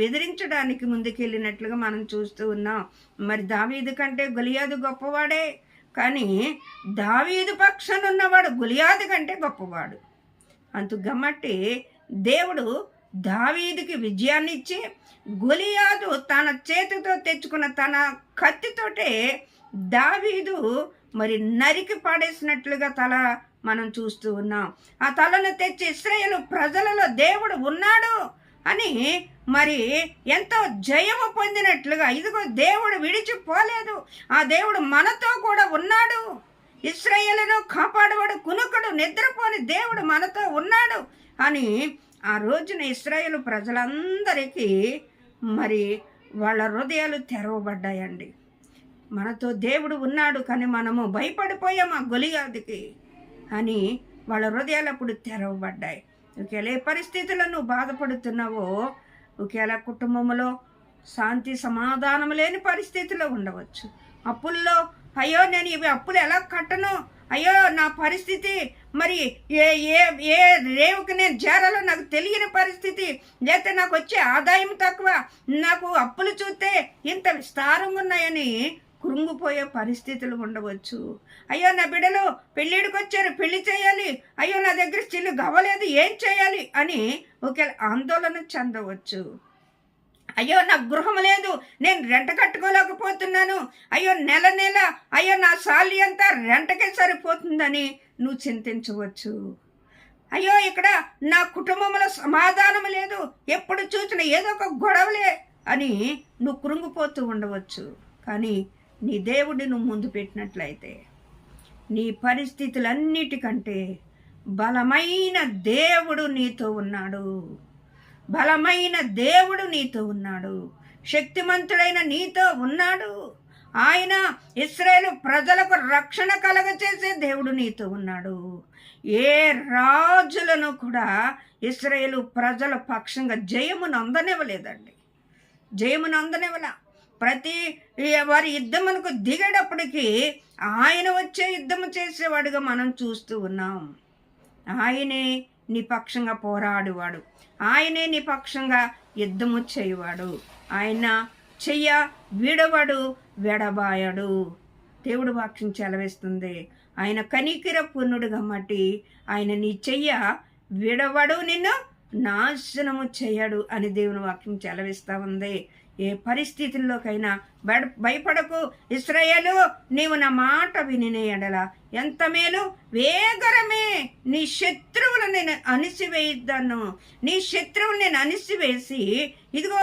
ఎదిరించడానికి ముందుకెళ్ళినట్లుగా మనం చూస్తూ ఉన్నాం. మరి దావీదు కంటే గొలియాదు గొప్పవాడే, కానీ దావీదు పక్షాన ఉన్నవాడు గొలియాదు కంటే గొప్పవాడు. అందుకమ్మట్టి దేవుడు దావీదుకి విజయాన్ని ఇచ్చి, గొలియాదు తన చేతితో తెచ్చుకున్న తన కత్తితోటే దావీదు మరి నరికి పడేసినట్లుగా తల మనం చూస్తూ ఉన్నాం. ఆ తలను తెచ్చి ఇశ్రాయేలు ప్రజలలో దేవుడు ఉన్నాడు అని మరి ఎంతో జయము పొందినట్లుగా, ఇదిగో దేవుడు విడిచిపోలేదు, ఆ దేవుడు మనతో కూడా ఉన్నాడు, ఇశ్రాయేలును కాపాడువాడు, కునుకడు నిద్రపోని దేవుడు మనతో ఉన్నాడు అని ఆ రోజున ఇశ్రాయేలు ప్రజలందరికీ మరి వాళ్ళ హృదయాలు తెరవబడ్డాయండి. మనతో దేవుడు ఉన్నాడు, కానీ మనము భయపడిపోయాం ఆ గొలియాదుకి అని వాళ్ళ హృదయాలు అప్పుడు తెరవబడ్డాయి. ఒకవేళ ఏ పరిస్థితులను బాధపడుతున్నావో, ఒకవేళ కుటుంబంలో శాంతి సమాధానం లేని పరిస్థితిలో ఉండవచ్చు, అప్పుల్లో అయ్యో నేను ఇవి అప్పులు ఎలా కట్టను, అయ్యో నా పరిస్థితి మరి ఏ ఏ ఏ రేవుకి నేను చేరాలో నాకు తెలియని పరిస్థితి, లేకపోతే నాకు వచ్చే ఆదాయం తక్కువ, నాకు అప్పులు చూస్తే ఇంత విస్తారంగా ఉన్నాయని కృంగిపోయే పరిస్థితులు ఉండవచ్చు. అయ్యో నా బిడ్డలు పెళ్ళిడికి వచ్చారు, పెళ్లి చేయాలి, అయ్యో నా దగ్గర చిల్లు గవ్వలేదు, ఏం చేయాలి అని ఒకే ఆందోళన చెందవచ్చు. అయ్యో నాకు గృహం లేదు, నేను రెంట కట్టుకోలేకపోతున్నాను, అయ్యో నెల నెల అయ్యో నా సాలరీ అంతా రెంటకే సరిపోతుందని నువ్వు చింతించవచ్చు. అయ్యో ఇక్కడ నా కుటుంబంలో సమాధానం లేదు, ఎప్పుడు చూసినా ఏదో ఒక గొడవలే అని నువ్వు కృంగిపోతూ ఉండవచ్చు. కానీ నీ దేవుడిని నువ్వు ముందు పెట్టినట్లయితే నీ పరిస్థితులన్నిటికంటే బలమైన దేవుడు నీతో ఉన్నాడు, బలమైన దేవుడు నీతో ఉన్నాడు, శక్తిమంతుడైన నీతో ఉన్నాడు. ఆయన ఇశ్రాయేలు ప్రజలకు రక్షణ కలగచేసే దేవుడు నీతో ఉన్నాడు. ఏ రాజులను కూడా ఇశ్రాయేలు ప్రజల పక్షంగా జయమును అందనివ్వలేదండి, జయమును అందనివ్వల. ప్రతి వారి యుద్ధమునకు దిగేటప్పటికీ ఆయన వచ్చే యుద్ధము చేసేవాడుగా మనం చూస్తూ ఉన్నాం. ఆయనే నీ పక్షంగా పోరాడువాడు, ఆయనే నీ పక్షంగా యుద్ధము చేయువాడు, ఆయన చెయ్య విడవడు వెడబాయడు. దేవుడు వాక్యం చెలవేస్తుంది. ఆయన కనికిర పూర్ణుడు కాబట్టి ఆయన నీ చెయ్య విడవడు, నిన్ను నాశనము చేయడు అని దేవుని వాక్యం చెలవిస్తూ ఉంది. ఏ పరిస్థితుల్లోకైనా భయపడకు ఇశ్రాయేలు, నీవు నా మాట వినిన ఎడల ఎంత మేలు, వేగరమే నీ శత్రువులు నేను అణిసివేయిద్దాను, నీ శత్రువులు నేను అణిసివేసి ఇదిగో